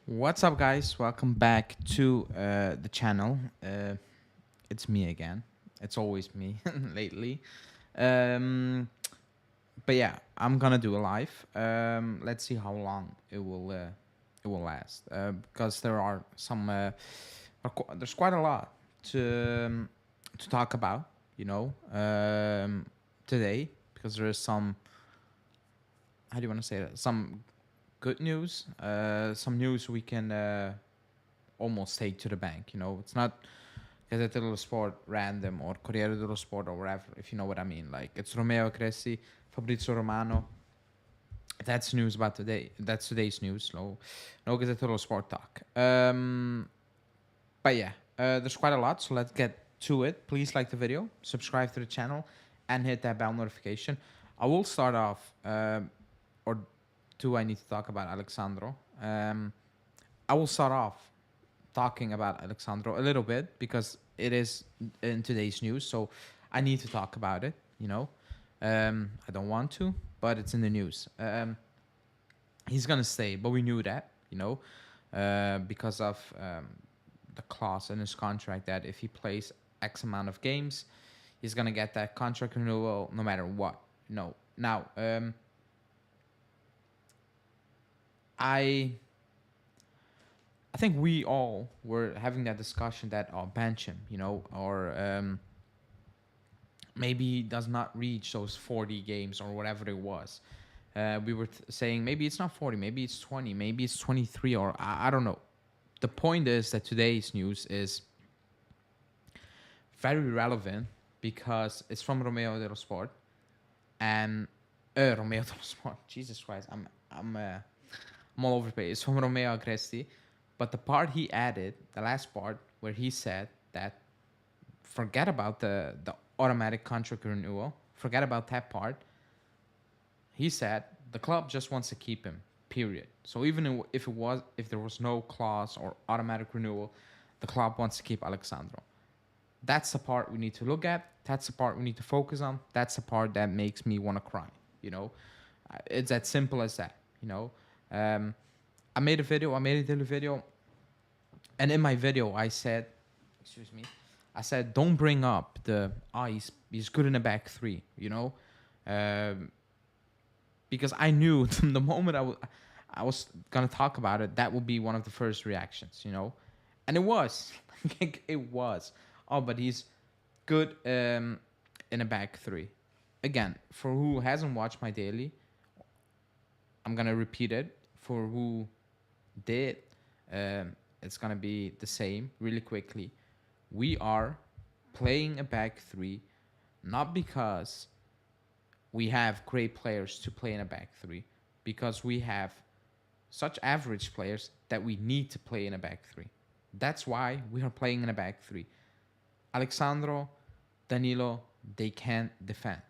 What's up, guys? Welcome back to the channel. It's me again. It's always me lately. Um, but yeah, I'm gonna do a live. Let's see how long it will last. Because there are some there's quite a lot to talk about. You know, today because there is some, how do you want to say that? Some good news. Some news we can almost take to the bank. You know, it's not Gazzetta dello Sport random or Corriere dello Sport or whatever, if you know what I mean. Like, it's Romeo Cresci, Fabrizio Romano. That's news about today. That's today's news. No Gazzetta dello Sport talk. But yeah, there's quite a lot, so let's get to it. Please like the video, subscribe to the channel, and hit that bell notification. I will start off, or do I need to talk about Alexandro? I will start off talking about Alexandro a little bit because it is in today's news, so I need to talk about it. I don't want to, but it's in the news. He's gonna stay, but we knew that, because of the clause in his contract that if he plays X amount of games, he's gonna get that contract renewal no matter what. No, now I I think we all were having that discussion that bench him, or maybe he does not reach those 40 games or whatever it was. We were saying maybe it's not 40, maybe it's 20, maybe it's 23, or I don't know. The point is that today's news is very relevant because it's from Romeo dello Sport and Romeo dello Sport. Jesus Christ, I'm all over the place. It's from Romeo Agresti, but the part he added, the last part where he said that forget about the automatic contract renewal, forget about that part. He said the club just wants to keep him. Period. So even if there was no clause or automatic renewal, the club wants to keep Alexandro. That's the part we need to look at. That's the part we need to focus on. That's the part that makes me want to cry. You know, it's as simple as that. I made a video. I made a daily video, and in my video, I said, excuse me, I said, don't bring up he's good in a back three. Because I knew the moment I was gonna talk about it, that would be one of the first reactions. And it was, it was. Oh, but he's good in a back three. Again, for who hasn't watched my daily, I'm gonna repeat it. For who did, it's gonna be the same really quickly. We are playing a back three, not because we have great players to play in a back three, because we have such average players that we need to play in a back three. That's why we are playing in a back three. Alexandro, Danilo, they can't defend.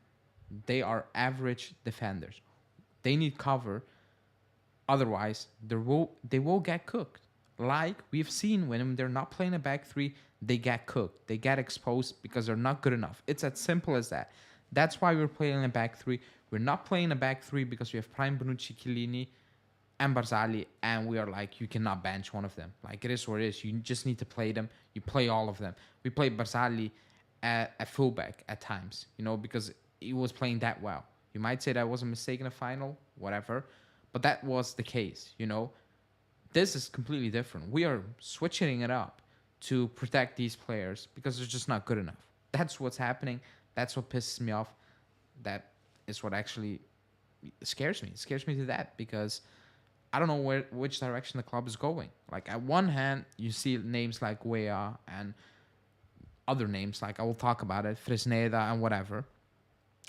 They are average defenders. They need cover. Otherwise, they will get cooked. Like we've seen when they're not playing a back three, they get cooked. They get exposed because they're not good enough. It's as simple as that. That's why we're playing a back three. We're not playing a back three because we have Prime, Bonucci, Chiellini, and Barzali, and we are like, you cannot bench one of them. Like, it is what it is. You just need to play them. You play all of them. We played Barzali at fullback at times, because he was playing that well. You might say that was a mistake in the final, whatever, but that was the case. This is completely different. We are switching it up to protect these players because they're just not good enough. That's what's happening. That's what pisses me off. That is what actually scares me. It scares me to that because I don't know which direction the club is going. Like, at one hand, you see names like Weah and other names, like, I will talk about it, Fresneda and whatever.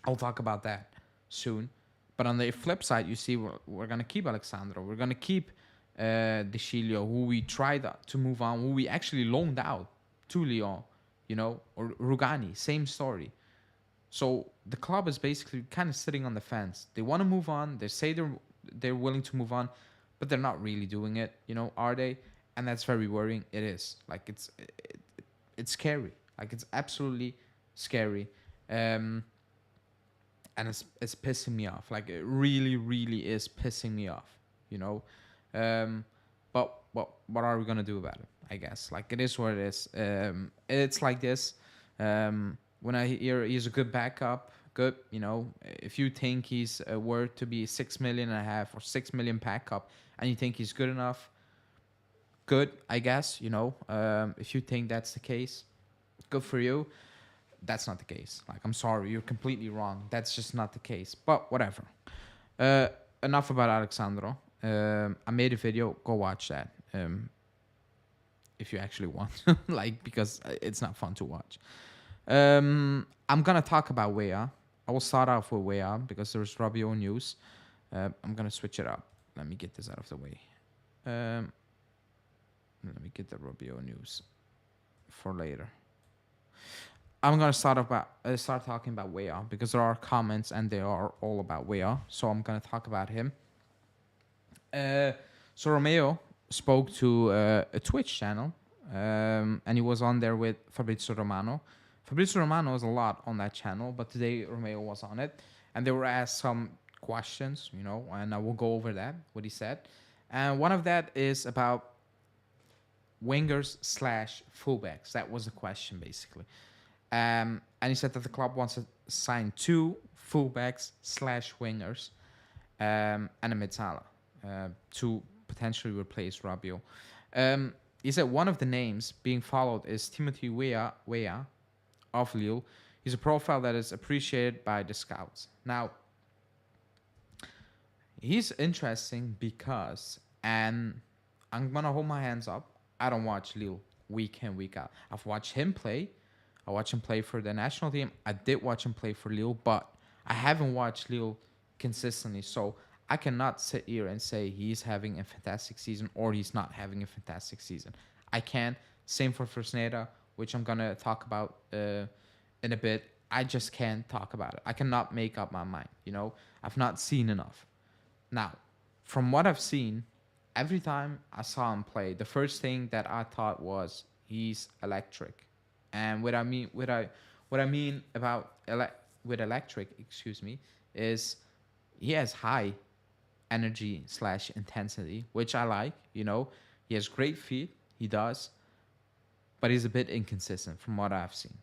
I'll talk about that soon. But on the flip side, you see we're going to keep Alexandro. We're going to keep De Chilio, who we tried to move on, who we actually loaned out to Lyon, or Rugani, same story. So the club is basically kind of sitting on the fence. They want to move on. They say they're willing to move on, but they're not really doing it. Are they? And that's very worrying. It is. Like, it's scary. Like, it's absolutely scary. And it's pissing me off. Like, it really, really is pissing me off. But what are we gonna do about it? I guess like it is what it is. It's like this. When I hear he's a good backup, good. If you think he's worth to be 6.5 million or 6 million backup, and you think he's good enough, good. I guess if you think that's the case, good for you. That's not the case. Like I'm sorry, you're completely wrong. That's just not the case. But whatever. Uh, Enough about Alexandro. I made a video. Go watch that. If you actually want, like, because it's not fun to watch. I'm gonna talk about Weah. I will start off with Weah because there's Rabiot news. I'm gonna switch it up. Let me get this out of the way. Let me get the Rabiot news for later. I'm gonna start talking about Weah because there are comments and they are all about Weah. So I'm gonna talk about him. So Romeo spoke to a Twitch channel, and he was on there with Fabrizio Romano. Fabrizio Romano is a lot on that channel, but today Romeo was on it, and they were asked some questions, and I will go over that, what he said. And one of that is about wingers / fullbacks. That was the question, basically. And he said that the club wants to sign 2 fullbacks / wingers and a Metsala to potentially replace Rabiot. He said one of the names being followed is Timothy Weah of Lille. He's a profile that is appreciated by the scouts. Now, he's interesting because, and I'm going to hold my hands up, I don't watch Lille week in, week out. I've watched him play. I watched him play for the national team. I did watch him play for Lille, but I haven't watched Lille consistently. So I cannot sit here and say he's having a fantastic season or he's not having a fantastic season. I can't. Same for Fresneda, which I'm going to talk about in a bit. I just can't talk about it. I cannot make up my mind. I've not seen enough. Now, from what I've seen, every time I saw him play, the first thing that I thought was he's electric. And what I mean about with electric, is he has high energy / intensity, which I like. He has great feet. He does, but he's a bit inconsistent from what I've seen.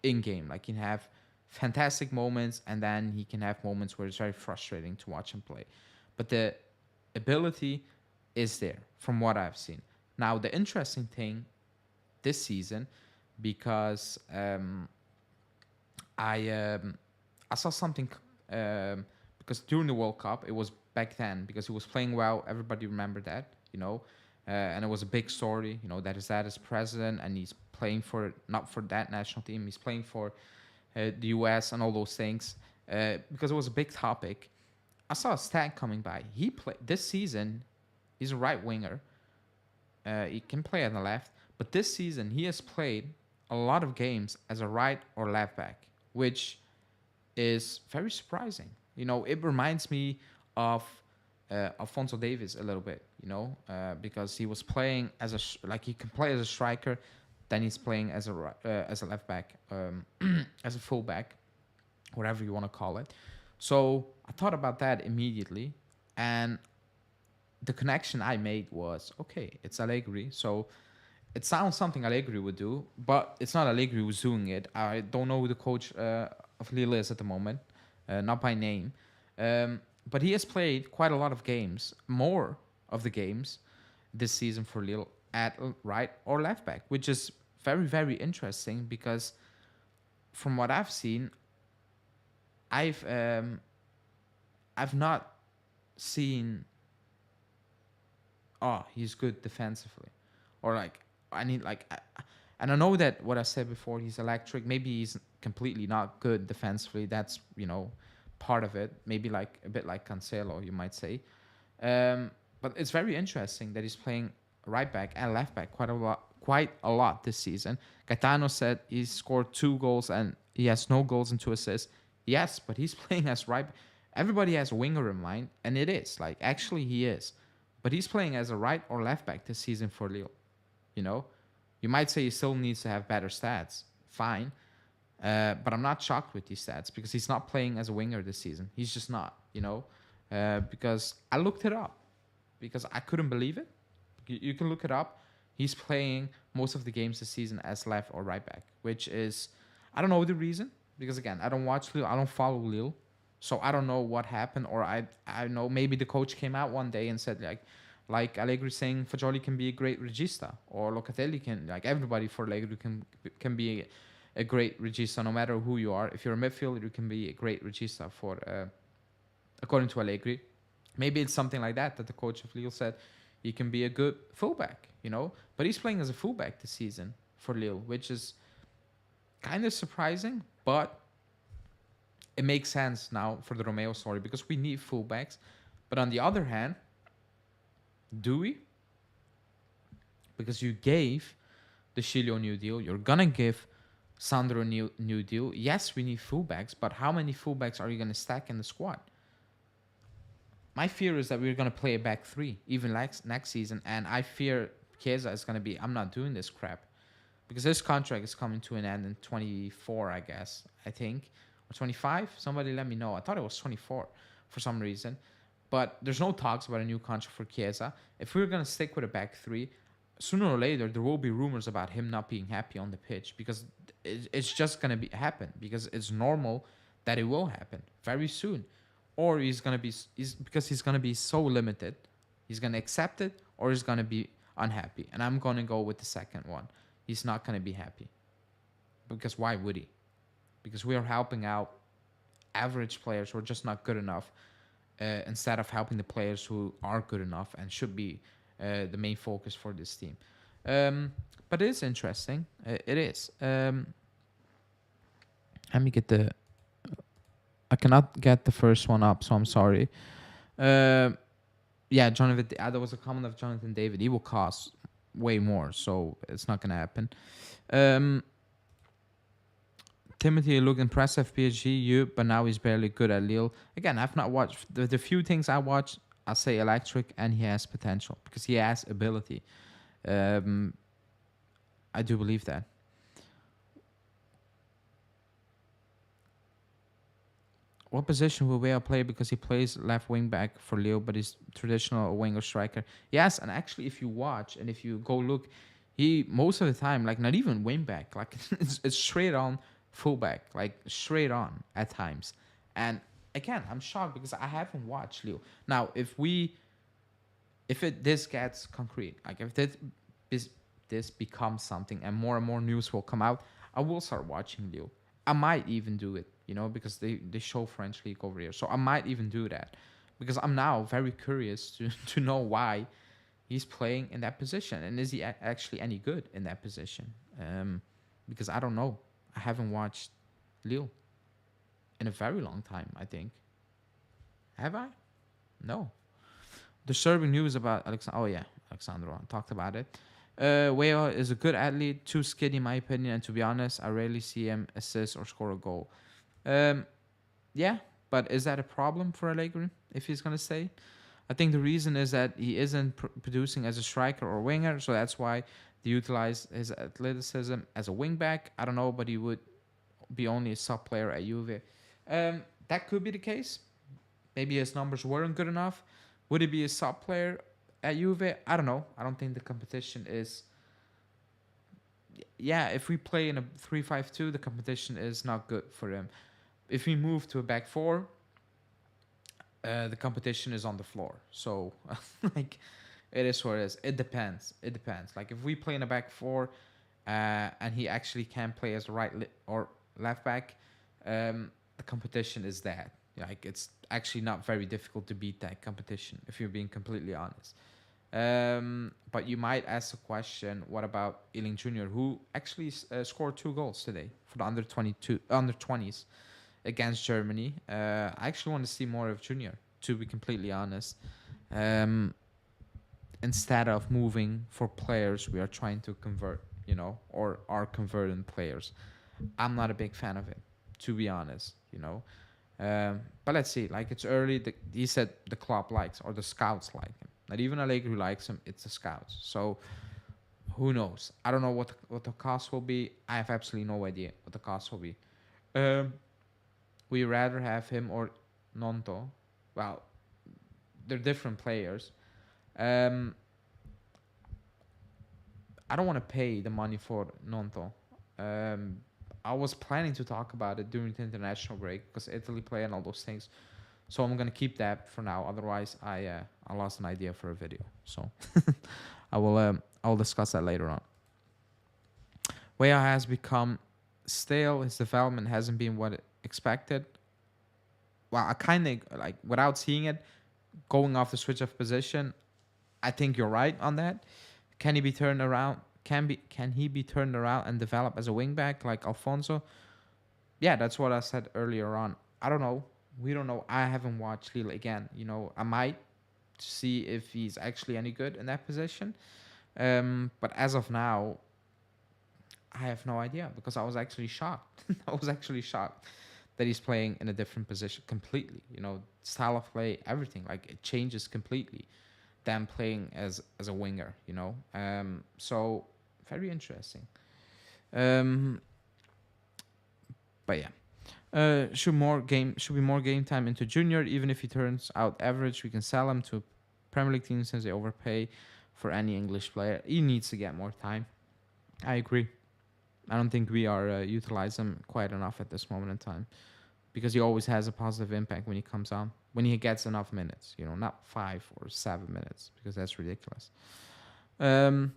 In game, like he can have fantastic moments, and then he can have moments where it's very frustrating to watch him play. But the ability is there from what I've seen. Now, the interesting thing this season, because I saw something because during the World Cup, it was back then because he was playing well. Everybody remembered that, and it was a big story. That his dad is president and he's playing for not for that national team. He's playing for the US and all those things because it was a big topic. I saw a stat coming by. He played this season. He's a right winger. He can play on the left, but this season he has played a lot of games as a right or left back, which is very surprising. It reminds me of Alphonso Davies a little bit. Because he was playing as he can play as a striker, then he's playing as a left back, as a full back, whatever you want to call it. So I thought about that immediately, and the connection I made was, okay, it's Allegri. So it sounds something Allegri would do, but it's not Allegri who's doing it. I don't know who the coach of Lille is at the moment, not by name. But he has played quite a lot of games, more of the games this season for Lille at right or left back, which is very, very interesting because from what I've seen, I've not seen, he's good defensively, or and I know that what I said before, he's electric. Maybe he's completely not good defensively. That's part of it. Maybe a bit like Cancelo, you might say. But it's very interesting that he's playing right back and left back quite a lot this season. Gaetano said he scored 2 goals and he has no goals and 2 assists. Yes, but he's playing as right. Everybody has a winger in mind, and it is actually he is, but he's playing as a right or left back this season for Lille. You might say he still needs to have better stats. Fine. But I'm not shocked with these stats because he's not playing as a winger this season. He's just not, because I looked it up because I couldn't believe it. You can look it up. He's playing most of the games this season as left or right back, which is, I don't know the reason, because again, I don't watch Lille, I don't follow Lille, so I don't know what happened, or I know maybe the coach came out one day and said like Allegri saying Fagioli can be a great regista, or Locatelli can, like everybody for Allegri can be a great regista, no matter who you are. If you're a midfielder, you can be a great regista for according to Allegri. Maybe it's something like that the coach of Lille said he can be a good fullback, you know. But he's playing as a fullback this season for Lille, which is kind of surprising, but it makes sense now for the Romeo story because we need fullbacks. But on the other hand, do we? Because you gave the Chilio new deal, you're gonna give Sandro new deal. Yes, we need fullbacks, but how many fullbacks are you gonna stack in the squad? My fear is that we're going to play a back three, even next season. And I fear Chiesa is going to be, I'm not doing this crap. Because his contract is coming to an end in 24, I guess, I think. Or 25? Somebody let me know. I thought it was 24 for some reason. But there's no talks about a new contract for Chiesa. If we're going to stick with a back three, sooner or later, there will be rumors about him not being happy on the pitch. Because it's just going to happen. Because it's normal that it will happen very soon. Or he's gonna be so limited, he's gonna accept it, or he's gonna be unhappy. And I'm gonna go with the second one. He's not gonna be happy, because why would he? Because we are helping out average players who are just not good enough, instead of helping the players who are good enough and should be the main focus for this team. But it is interesting. It is. Let me get the. I cannot get the first one up, so I'm sorry. Yeah, Jonathan. There was a comment of Jonathan David. He will cost way more, so it's not gonna happen. Timothy, you look impressive, PSG, but now he's barely good at Lille. Again, I've not watched the few things I watched. I'll say electric, and he has potential because he has ability. I do believe that. What position will Weah play? Because he plays left wing back for Lille, but he's traditional winger striker. Yes, and actually, if you watch and if you go look, he most of the time, like not even wing back, like it's straight on fullback, like straight on at times. And again, I'm shocked because I haven't watched Lille. Now, if this gets concrete, like if this becomes something and more news will come out, I will start watching Lille. I might even do it, because they show French League over here. So I might even do that because I'm now very curious to know why he's playing in that position. And is he actually any good in that position? Because I don't know. I haven't watched Lille in a very long time, I think. Have I? No. Disturbing news about Alexandro. Oh, yeah. Alexandro. I talked about it. Weah is a good athlete, too skinny in my opinion, and to be honest, I rarely see him assist or score a goal. Yeah, but is that a problem for Allegri if he's going to stay? I think the reason is that he isn't producing as a striker or winger, so that's why they utilize his athleticism as a wingback. I don't know, but he would be only a sub player at Juve. That could be the case. Maybe his numbers weren't good enough. Would he be a sub player at Juve? I don't know. I don't think the competition is. Yeah, if we play in a 3-5-2, the competition is not good for him. If we move to a back four, the competition is on the floor. So, like, it is what it is. It depends. It depends. Like, if we play in a back four, and he actually can play as or left back, the competition is that. Like, it's actually not very difficult to beat that competition, if you're being completely honest. But you might ask the question, what about Ealing Jr., who actually scored 2 goals today for the under 20s against Germany. I actually want to see more of Jr., to be completely honest. Instead of moving for players we are trying to convert, or are converting players. I'm not a big fan of it, to be honest, But let's see. Like, it's early. He said the club likes, or the scouts like him. Not even Allegri likes him. It's the scouts. So who knows? I don't know what the cost will be. I have absolutely no idea what the cost will be. We rather have him or Nonto. Well, they're different players. I don't want to pay the money for Nonto. Um, I was planning to talk about it during the international break because Italy play and all those things. So I'm gonna keep that for now. Otherwise, I lost an idea for a video. So I will discuss that later on. Weah has become stale. His development hasn't been what expected. Well, I kind of like without seeing it, going off the switch of position. I think you're right on that. Can he be turned around? Can he be turned around and develop as a wingback like Alfonso? Yeah, that's what I said earlier on. I don't know. We don't know. I haven't watched Lille again. I might see if he's actually any good in that position. But as of now, I have no idea because I was actually shocked. I was actually shocked that he's playing in a different position completely. Style of play, everything. Like it changes completely than playing as a winger. So very interesting. Um, but yeah. Should be more game time into junior. Even if he turns out average, we can sell him to Premier League teams since they overpay for any English player. He needs to get more time. I agree. I don't think we are utilize him quite enough at this moment in time because he always has a positive impact when he comes on, when he gets enough minutes. Not 5 or 7 minutes because that's ridiculous. Um,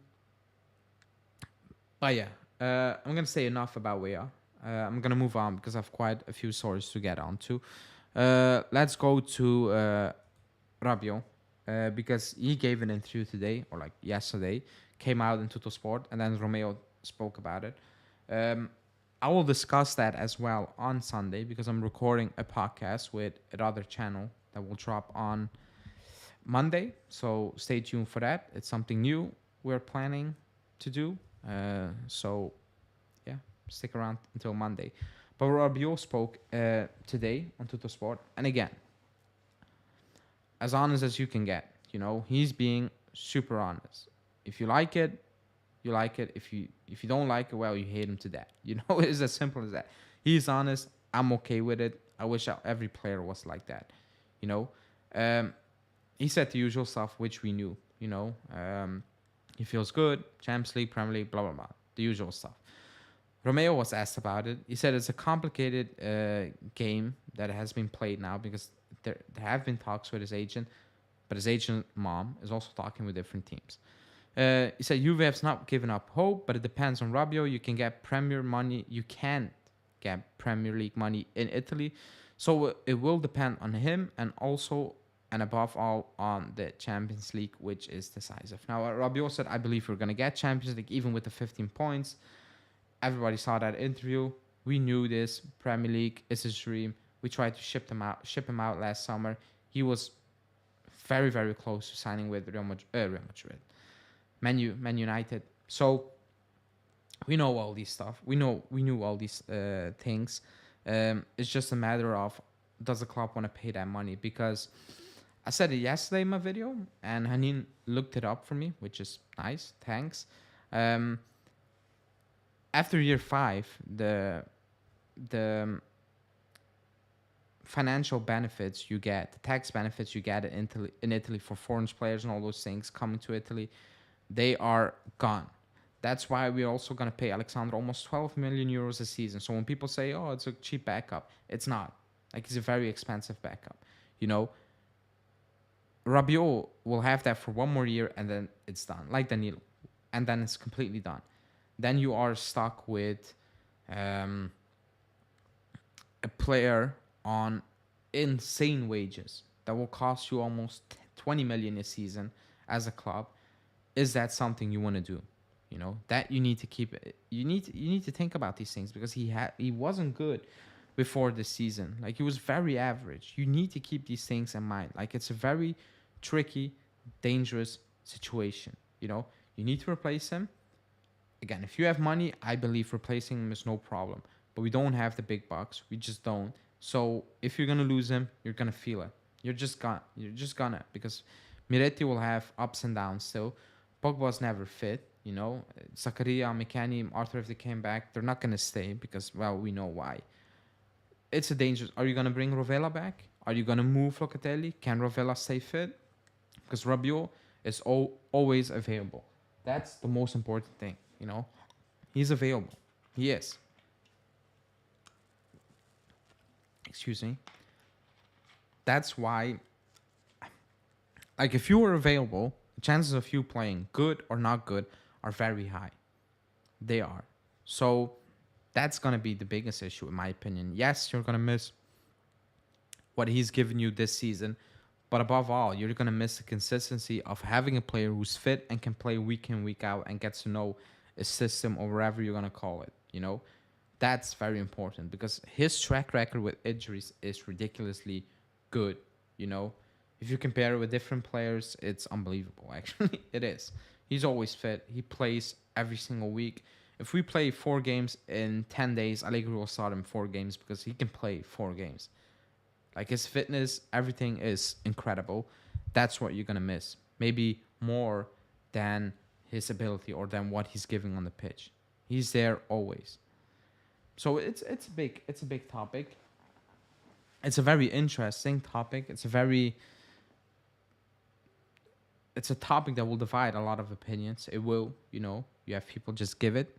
but yeah, I'm gonna say enough about Weah. I'm gonna move on because I have quite a few stories to get onto. Let's go to Rabiot because he gave an interview today or like yesterday, came out in Tuttosport, and then Romeo spoke about it. I will discuss that as well on Sunday because I'm recording a podcast with another channel that will drop on Monday. So stay tuned for that. It's something new we're planning to do. So yeah, stick around until Monday. But Rabiot spoke today on Tuttosport, and again, as honest as you can get. He's being super honest. If you like it, you like it. If you don't like it, well, you hate him to death. It's as simple as that. He's honest. I'm okay with it. I wish every player was like that. He said the usual stuff, which we knew. He feels good. Champions League, Premier League, blah blah blah. The usual stuff. Romeo was asked about it. He said it's a complicated game that has been played now because there have been talks with his agent, but his agent mom is also talking with different teams. He said Juve has not given up hope, but it depends on Rabiot. You can get Premier money. You can't get Premier League money in Italy, so it will depend on him and also and above all on the Champions League, which is decisive. Now, Rabiot said, "I believe we're gonna get Champions League even with the 15 points." Everybody saw that interview. We knew this. Premier League is his dream. We tried to ship him out last summer. He was very, very close to signing with Real Madrid. Man United. So we know all these stuff. We knew all these things. It's just a matter of does the club want to pay that money? Because I said it yesterday in my video, and Hanin looked it up for me, which is nice. Thanks. After year 5, the financial benefits you get, the tax benefits you get in Italy for foreign players and all those things coming to Italy, they are gone. That's why we're also going to pay Alexander almost 12 million euros a season. So when people say, oh, it's a cheap backup, it's not. Like, it's a very expensive backup. Rabiot will have that for one more year and then it's done. Like Danilo. And then it's completely done. Then you are stuck with a player on insane wages that will cost you almost 20 million a season as a club. Is that something you want to do? That you need to keep it. You need to think about these things because he wasn't good before the season. Like, he was very average. You need to keep these things in mind. Like, it's a very tricky, dangerous situation. You need to replace him. Again, if you have money, I believe replacing him is no problem. But we don't have the big bucks. We just don't. So if you're gonna lose him, you're gonna feel it. You're just gonna because Miretti will have ups and downs still. Pogba's never fit. Zakaria, McKennie, Arthur, if they came back, they're not gonna stay because, well, we know why. It's a dangerous. Are you gonna bring Rovella back? Are you gonna move Locatelli? Can Rovella stay fit? Because Rabiot is always available. That's the most important thing, you know. He's available. He is. Excuse me. That's why, like, if you are available, the chances of you playing good or not good are very high. They are. So that's gonna be the biggest issue, in my opinion. Yes, you're gonna miss what he's given you this season, but above all, you're gonna miss the consistency of having a player who's fit and can play week in, week out, and gets to know a system or whatever you're gonna call it. You know, that's very important because his track record with injuries is ridiculously good. You know, if you compare it with different players, it's unbelievable. Actually, it is. He's always fit. He plays every single week. If we play 4 games in 10 days, Allegri will start him 4 games because he can play 4 games. Like his fitness, everything is incredible. That's what you're gonna miss. Maybe more than his ability or than what he's giving on the pitch. He's there always. So it's a big topic. It's a very interesting topic. It's a topic that will divide a lot of opinions. It will, you know. You have people just give it.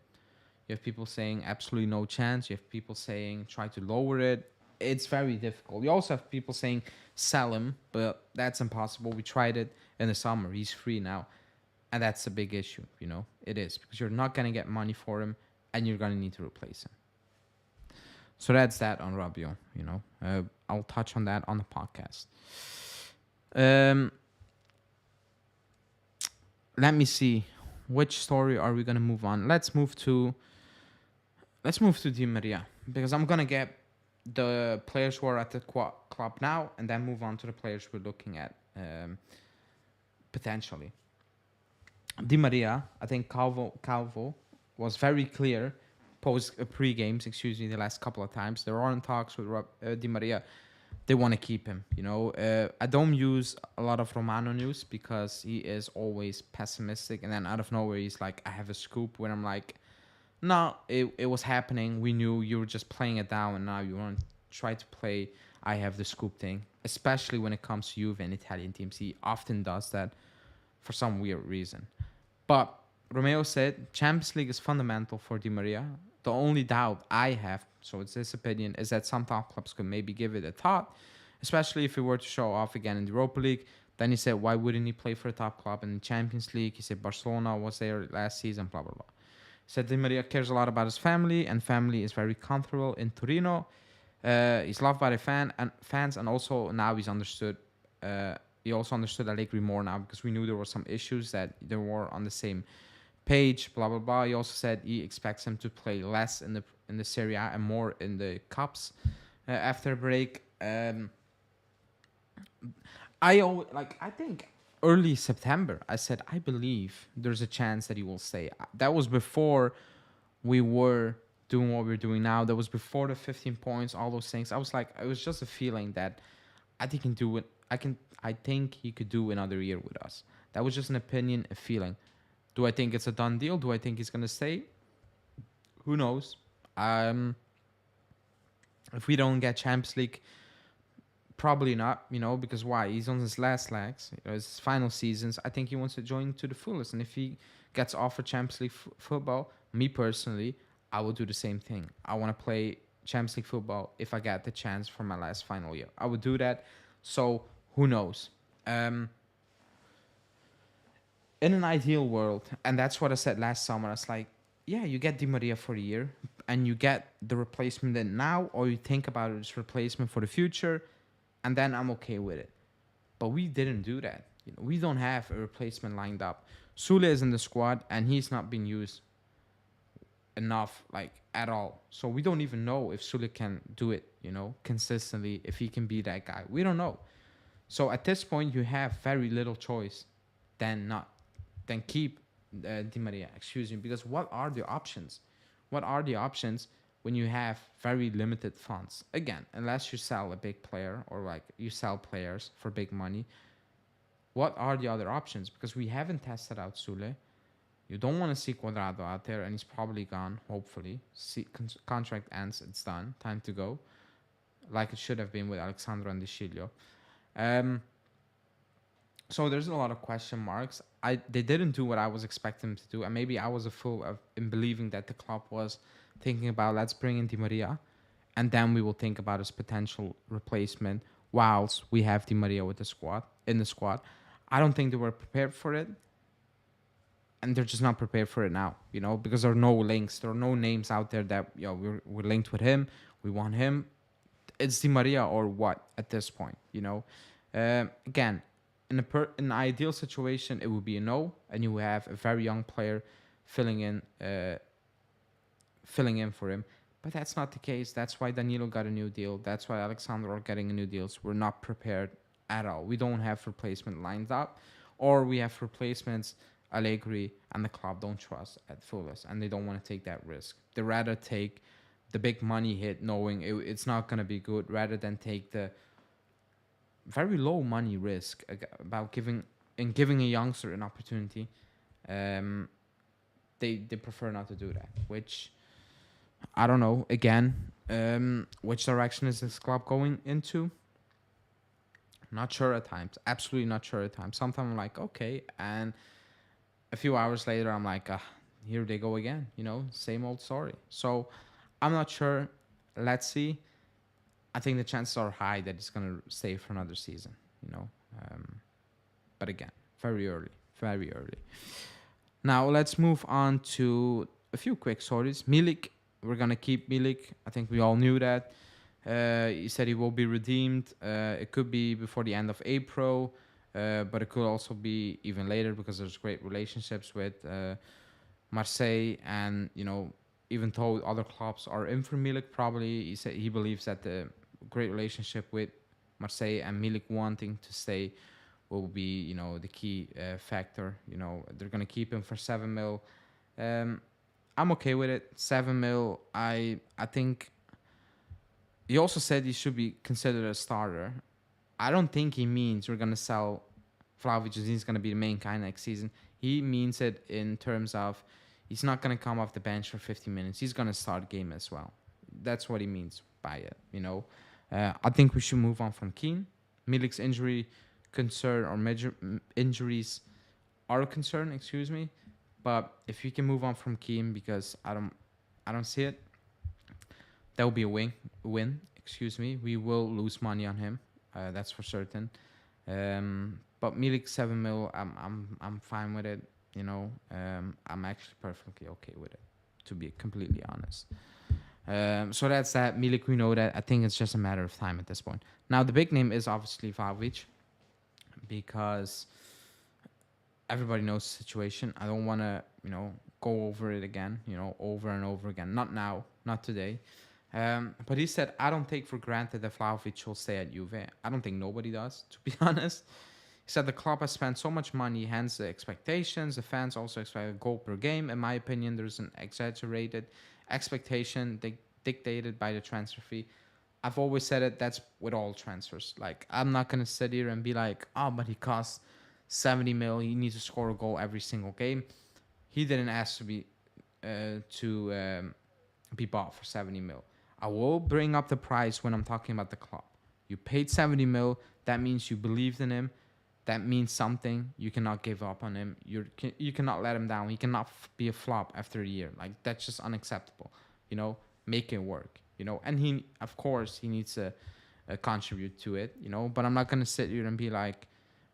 You have people saying absolutely no chance. You have people saying try to lower it. It's very difficult. You also have people saying sell him, but that's impossible. We tried it in the summer. He's free now. And that's a big issue, you know. It is because you're not going to get money for him and you're going to need to replace him. So that's that on Rabiot, you know. I'll touch on that on the podcast. Let me see. Which story are we going to move on? Let's move to Di Maria because I'm going to get the players who are at the club now and then move on to the players we're looking at potentially. Di Maria, I think Calvo was very clear pre-games, the last couple of times. There aren't talks with Di Maria. They want to keep him, you know. I don't use a lot of Romano news because he is always pessimistic. And then out of nowhere, he's like, I have a scoop where I'm like, no, it was happening. We knew you were just playing it down. And now you want to try to play I have the scoop thing, especially when it comes to Juve and Italian teams. He often does that for some weird reason. But Romeo said Champions League is fundamental for Di Maria. The only doubt I have, so it's his opinion, is that some top clubs could maybe give it a thought, especially if he were to show off again in the Europa League. Then he said, why wouldn't he play for a top club in the Champions League? He said Barcelona was there last season, blah, blah, blah. He said Di Maria cares a lot about his family, and family is very comfortable in Torino. He's loved by the fans, and also now he's understood. He also understood Allegri more now because we knew there were some issues that they were on the same page, blah blah blah. He also said he expects him to play less in the Serie A and more in the cups after a break. I think early September I said I believe there's a chance that he will stay. That was before we were doing what we're doing now. That was before the 15 points, all those things. I was like, it was just a feeling that I think he can do it. I think he could do another year with us. That was just an opinion, a feeling. Do I think it's a done deal? Do I think he's gonna stay? Who knows? If we don't get Champions League, probably not. You know, because why? He's on his last legs. You know, his final seasons. I think he wants to join to the fullest. And if he gets offered Champions League football, me personally, I will do the same thing. I want to play Champions League football if I get the chance for my last final year. I would do that. So who knows? In an ideal world, and that's what I said last summer, I was like, yeah, you get Di Maria for a year and you get the replacement then now, or you think about it as replacement for the future, and then I'm okay with it. But we didn't do that. You know, we don't have a replacement lined up. Sule is in the squad and he's not been used enough, like at all. So we don't even know if Sule can do it, you know, consistently, if he can be that guy. We don't know. So at this point, you have very little choice than keep Di Maria, because what are the options? What are the options when you have very limited funds? Again, unless you sell a big player or like you sell players for big money, what are the other options? Because we haven't tested out Sule. You don't want to see Cuadrado out there, and he's probably gone, hopefully. Contract ends, it's done, time to go. Like it should have been with Alexandro and De Sciglio. So there's a lot of question marks. They didn't do what I was expecting them to do, and maybe I was a fool in believing that the club was thinking about let's bring in Di Maria, and then we will think about his potential replacement whilst we have Di Maria with the squad in the squad. I don't think they were prepared for it, and they're just not prepared for it now. Because there are no links, there are no names out there that we're linked with him. We want him. It's Di Maria or what at this point. Again, in an ideal situation, it would be a no, and you have a very young player filling in filling in for him. But that's not the case. That's why Danilo got a new deal. That's why Alexandro are getting a new deal. So we're not prepared at all. We don't have replacement lined up, or we have replacements Allegri and the club don't trust at fullest, and they don't want to take that risk. They rather take the big money hit, knowing it's not going to be good, rather than take the very low money risk about giving a youngster an opportunity. They prefer not to do that, which I don't know. Again, which direction is this club going into? Not sure at times. Absolutely not sure at times. Sometimes I'm like, okay, and a few hours later, I'm like, here they go again. Same old story. So I'm not sure. Let's see. I think the chances are high that he's gonna stay for another season. But again, very early, very early. Now let's move on to a few quick stories. Milik, we're gonna keep Milik. I think we all knew that. He said he will be redeemed. It could be before the end of April, but it could also be even later because there's great relationships with Marseille, and even though other clubs are in for Milik, probably he said he believes that the great relationship with Marseille and Milik wanting to stay will be the key factor. They're gonna keep him for 7 mil. I'm okay with it. 7 mil. I think. He also said he should be considered a starter. I don't think he means we're gonna sell Vlahovic and he's gonna be the main guy next season. He means it in terms of he's not gonna come off the bench for 50 minutes. He's gonna start game as well. That's what he means by it. I think we should move on from Keane. Milik's injury concern or major injuries are a concern. Excuse me, but if you can move on from Keane, because I don't see it. That will be a win. Excuse me. We will lose money on him. That's for certain. But Milik 7 mil, I'm fine with it. I'm actually perfectly okay with it, to be completely honest. So that's that. Milik, we know that. I think it's just a matter of time at this point. Now the big name is obviously Vlahovic, because everybody knows the situation. I don't want to go over it again. Over and over again. Not now. Not today. But he said, I don't take for granted that Vlahovic will stay at Juve. I don't think nobody does, to be honest. He said the club has spent so much money, hence the expectations. The fans also expect a goal per game. In my opinion, there's an exaggerated expectation dictated by the transfer fee. I've always said it, that's with all transfers. Like, I'm not going to sit here and be like, oh, but he costs 70 mil. He needs to score a goal every single game. He didn't ask to be bought for 70 mil. I will bring up the price when I'm talking about the club. You paid 70 mil. That means you believed in him. That means something. You cannot give up on him. You cannot let him down. He cannot be a flop after a year. Like, that's just unacceptable. Make it work. And he, of course, he needs to contribute to it. But I'm not gonna sit here and be like,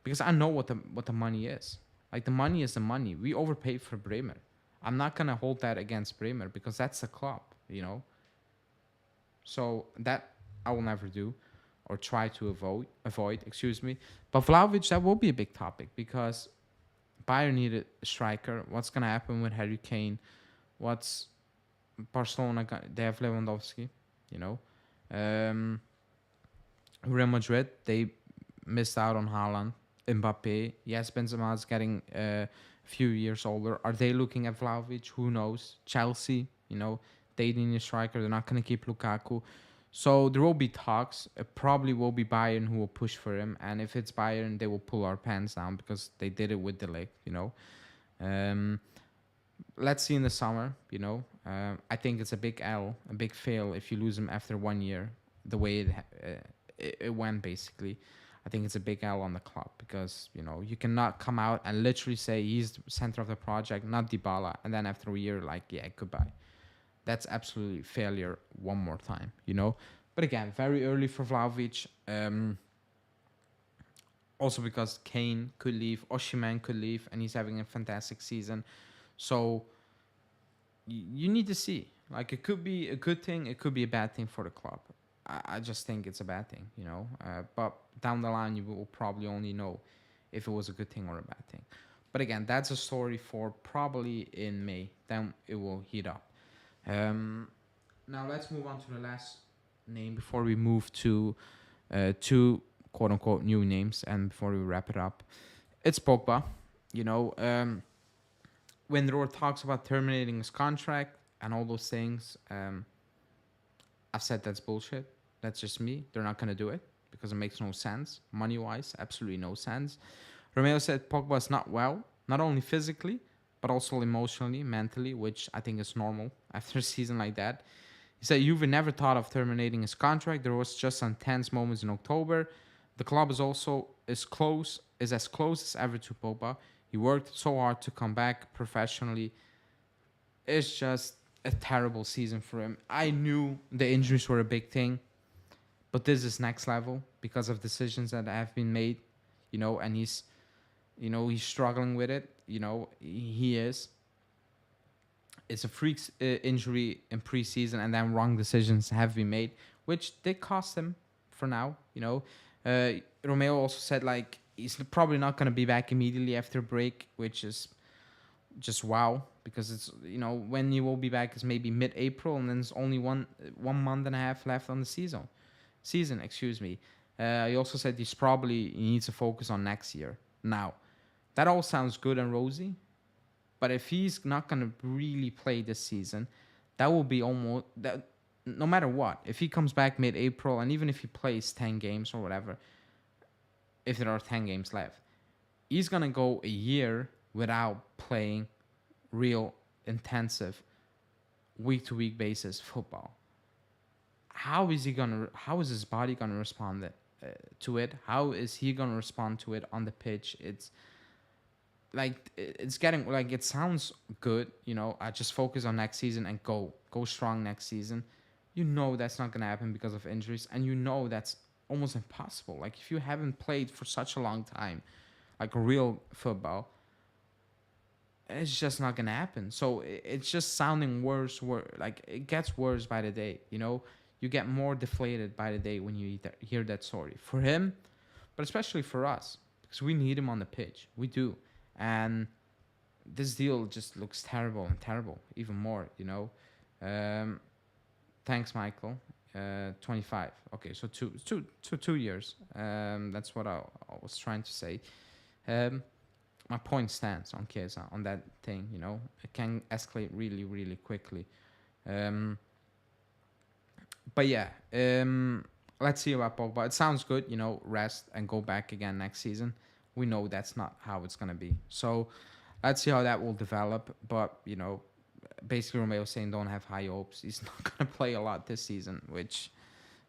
because I know what the money is. Like, the money is the money. We overpaid for Bremer. I'm not gonna hold that against Bremer because that's the club. So that I will never do, or try to avoid. Excuse me. But Vlahovic, that will be a big topic because Bayern needed a striker. What's gonna happen with Harry Kane? What's Barcelona? They have Lewandowski. Real Madrid, they missed out on Haaland, Mbappe. Yes, Benzema is getting a few years older. Are they looking at Vlahovic? Who knows? Chelsea, they need a striker. They're not going to keep Lukaku. So there will be talks. It probably will be Bayern who will push for him. And if it's Bayern, they will pull our pants down because they did it with De Ligt, Let's see in the summer, I think it's a big L, a big fail if you lose him after 1 year, the way it went, basically. I think it's a big L on the club because you cannot come out and literally say he's the center of the project, not Dybala, and then after a year like yeah goodbye. That's absolutely failure one more time. But again, very early for Vlahovic. Also because Kane could leave, Osimhen could leave, and he's having a fantastic season. So you need to see. Like it could be a good thing, it could be a bad thing for the club. I just think it's a bad thing. But down the line, you will probably only know if it was a good thing or a bad thing. But again, that's a story for probably in May. Then it will heat up. Now let's move on to the last name before we move to two quote unquote new names and before we wrap it up. It's Pogba. You know, when there were talks about terminating his contract and all those things, I've said that's bullshit. That's just me. They're not going to do it because it makes no sense. Money-wise, absolutely no sense. Romeo said Pogba is not well, not only physically, but also emotionally, mentally, which I think is normal after a season like that. He said Juve never thought of terminating his contract. There was just some tense moments in October. The club is also as close as ever to Pogba. He worked so hard to come back professionally. It's just a terrible season for him. I knew the injuries were a big thing, but this is next level because of decisions that have been made, and he's struggling with it. He is. It's a freak injury in preseason, and then wrong decisions have been made, which did cost him for now. Romeo also said like he's probably not going to be back immediately after break, which is just wow, because it's when you will be back is maybe mid-April, and then there's only one month and a half left on the season. Excuse me. He also said he needs to focus on next year. Now, that all sounds good and rosy, but if he's not gonna really play this season, that will be almost that. No matter what, if he comes back mid-April, and even if he plays 10 games or whatever, if there are 10 games left, he's gonna go a year without playing real intensive week-to-week basis football. How is his body gonna respond to it? How is he gonna respond to it on the pitch? It's getting like, it sounds good, I just focus on next season and go strong next season. That's not gonna happen because of injuries, and that's almost impossible. Like if you haven't played for such a long time, like real football, it's just not gonna happen. So it's just sounding worse. Like it gets worse by the day. You get more deflated by the day when you hear that story for him, but especially for us because we need him on the pitch. We do, and this deal just looks terrible and terrible even more. Thanks, Michael. 25. Okay, so two years. That's what I was trying to say. My point stands on Chiesa on that thing. It can escalate really, really quickly. But yeah, let's see about Pogba. It sounds good. Rest and go back again next season. We know that's not how it's gonna be. So let's see how that will develop. But basically Romeo saying don't have high hopes. He's not gonna play a lot this season, which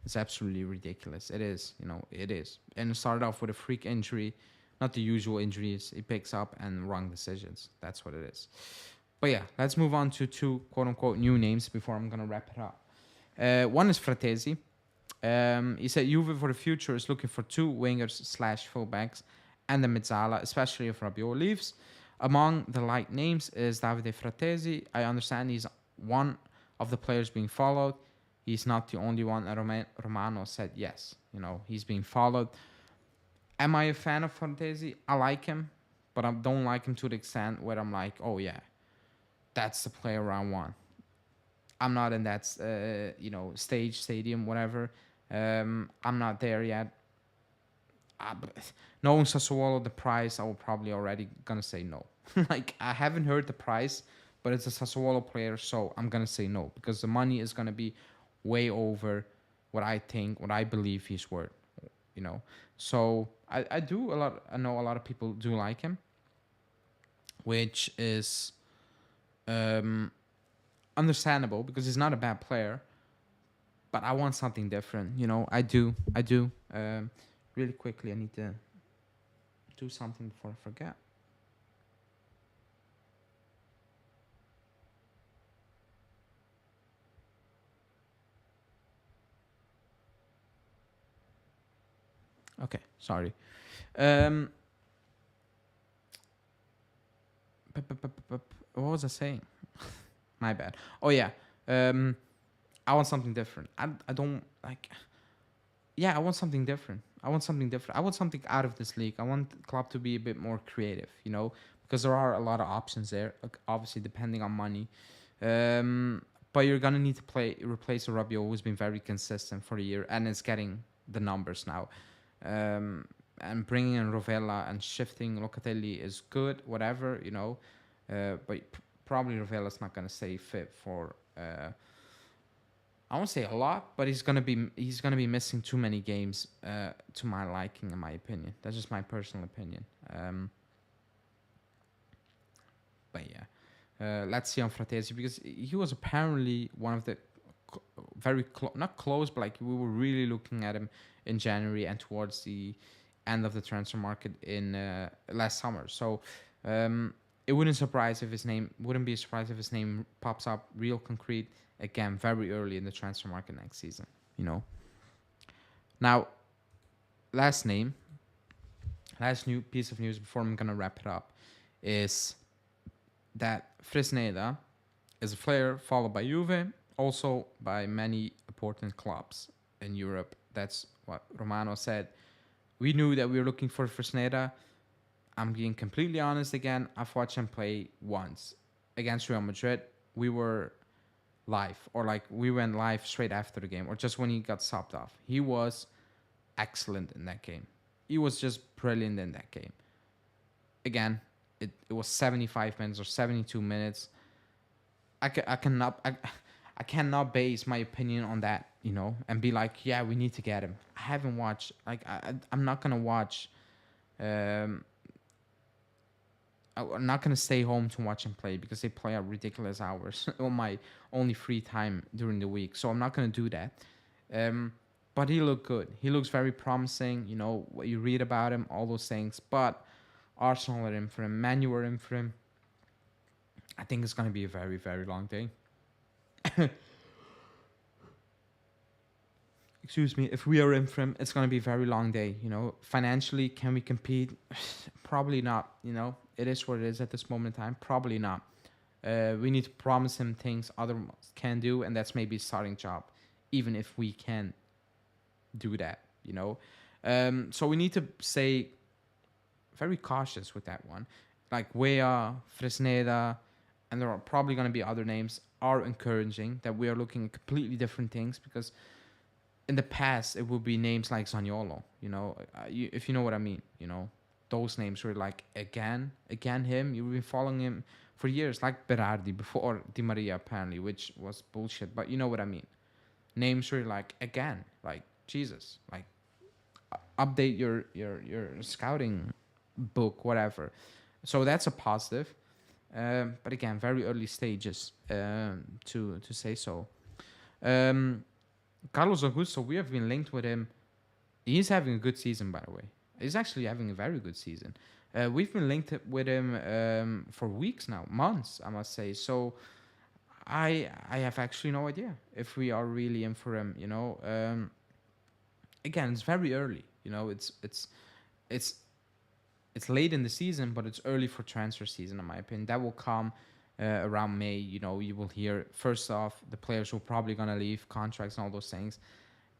is absolutely ridiculous. It is. It is. And it started off with a freak injury. Not the usual injuries he picks up and wrong decisions. That's what it is. But yeah, let's move on to two quote-unquote new names before I'm going to wrap it up. One is Fratesi. He said Juve for the future is looking for two wingers/fullbacks and a mezzala, especially if Rabiot leaves. Among the light names is Davide Fratesi. I understand he's one of the players being followed. He's not the only one. Romano said yes. He's being followed. Am I a fan of Fratesi? I like him, but I don't like him to the extent where I'm like, oh yeah, that's the player I want. I'm not in that, stadium, whatever. I'm not there yet. Knowing Sassuolo, the price, I will probably already gonna say no. Like, I haven't heard the price, but it's a Sassuolo player, so I'm gonna say no because the money is gonna be way over what I believe he's worth. So I know a lot of people do like him, which is understandable because he's not a bad player, but I want something different. I do. really quickly. I need to do something before I forget. Okay, sorry. Um, what was I saying? My bad. Oh yeah. Um, I want something different. I don't like. Yeah, I want something different. I want something different. I want something out of this league. I want the club to be a bit more creative, because there are a lot of options there. Like, obviously, depending on money. Um, but you're gonna need to replace a Rabiot who's been very consistent for a year and is getting the numbers now. Um, and bringing in Rovella and shifting Locatelli is good, whatever. But probably Rovella's not gonna stay fit for. I won't say a lot, but he's gonna be missing too many games to my liking, in my opinion. That's just my personal opinion. But yeah, let's see on Fratesi, because he was apparently one of the very not close, but like we were really looking at him in January and towards the end of the transfer market in last summer. So it wouldn't be a surprise if his name pops up real concrete again very early in the transfer market next season. You know. Now, last name, last new piece of news before I'm gonna wrap it up is that Fresneda is a player followed by Juve, also by many important clubs in Europe. That's what Romano said. We knew that we were looking for Fresneda. I'm being completely honest again. I've watched him play once against Real Madrid. We were live, or like we went live straight after the game, or just when he got subbed off. He was excellent in that game. He was just brilliant in that game. Again, it was 75 minutes or 72 minutes. I cannot base my opinion on that, and be like, yeah, we need to get him. I haven't watched, like, I'm not gonna watch. Um, I'm not gonna stay home to watch him play because they play at ridiculous hours on my only free time during the week. So I'm not gonna do that. But he looked good. He looks very promising. What you read about him, all those things. But Arsenal are in for him. Man U are in for him. I think it's gonna be a very, very long day. Excuse me. If we are in for him, it's gonna be a very long day. Financially, can we compete? Probably not. It is what it is at this moment in time. Probably not. We need to promise him things others can do, and that's maybe a starting job, even if we can do that. So we need to stay very cautious with that one. Like Weah, Fresneda, and there are probably going to be other names, are encouraging that we are looking at completely different things, because in the past it would be names like Zaniolo, if you know what I mean. Those names were like, again him. You've been following him for years, like Berardi before Di Maria, apparently, which was bullshit, but you know what I mean. Names were like, again, like, Jesus, like, update your scouting book, whatever. So that's a positive. But again, very early stages to say so. Carlos Augusto, we have been linked with him. He's having a good season, by the way. He's actually having a very good season. We've been linked with him for weeks now, months, I must say. So I have actually no idea if we are really in for him. Again, it's very early. It's late in the season, but it's early for transfer season, in my opinion. That will come around May. You will hear, first off, the players who are probably going to leave, contracts and all those things.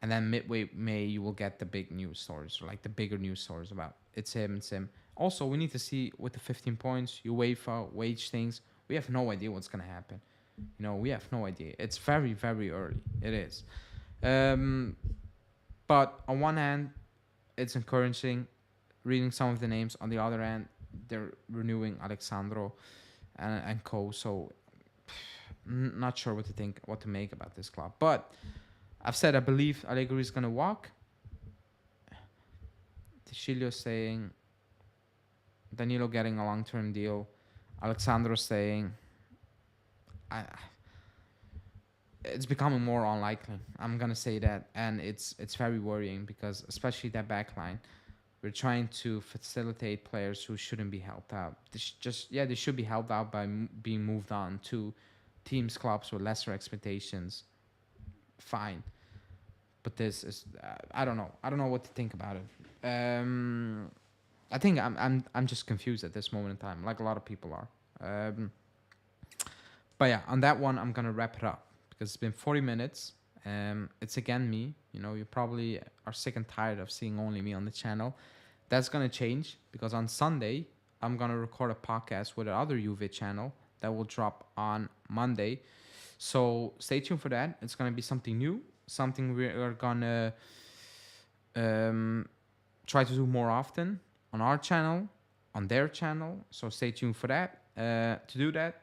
And then midway May, you will get the big news stories, or like the bigger news stories about it's him. Also, we need to see with the 15 points, UEFA, wage things. We have no idea what's going to happen. We have no idea. It's very, very early. It is. But on one hand, it's encouraging reading some of the names. On the other hand, they're renewing Alexandro and co. So not sure what to make about this club. But I've said I believe Allegri is going to walk. Tichilio saying Danilo getting a long-term deal. Alexandro saying it's becoming more unlikely. I'm gonna say that, and it's very worrying because especially that back line, we're trying to facilitate players who shouldn't be helped out. They should be helped out by being moved on to teams, clubs with lesser expectations. Fine, but this is I don't know. I don't know what to think about it. I think I'm just confused at this moment in time, like a lot of people are. But yeah, on that one, I'm gonna wrap it up because it's been 40 minutes. It's again me. You know, you probably are sick and tired of seeing only me on the channel. That's gonna change because on Sunday I'm gonna record a podcast with another UV channel that will drop on Monday. So stay tuned for that. It's gonna be something new, something we are gonna try to do more often on our channel, on their channel. So stay tuned for that. To do that,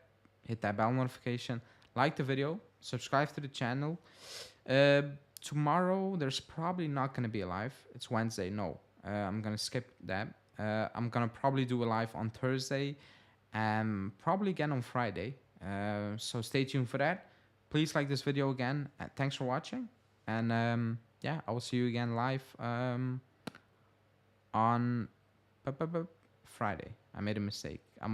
hit that bell notification, like the video, subscribe to the channel. Tomorrow there's probably not gonna be a live. It's Wednesday. No, I'm gonna skip that. I'm gonna probably do a live on Thursday and probably again on Friday. So stay tuned for that. Please like this video again. Thanks for watching. And yeah, I will see you again live on Friday. I made a mistake. I'm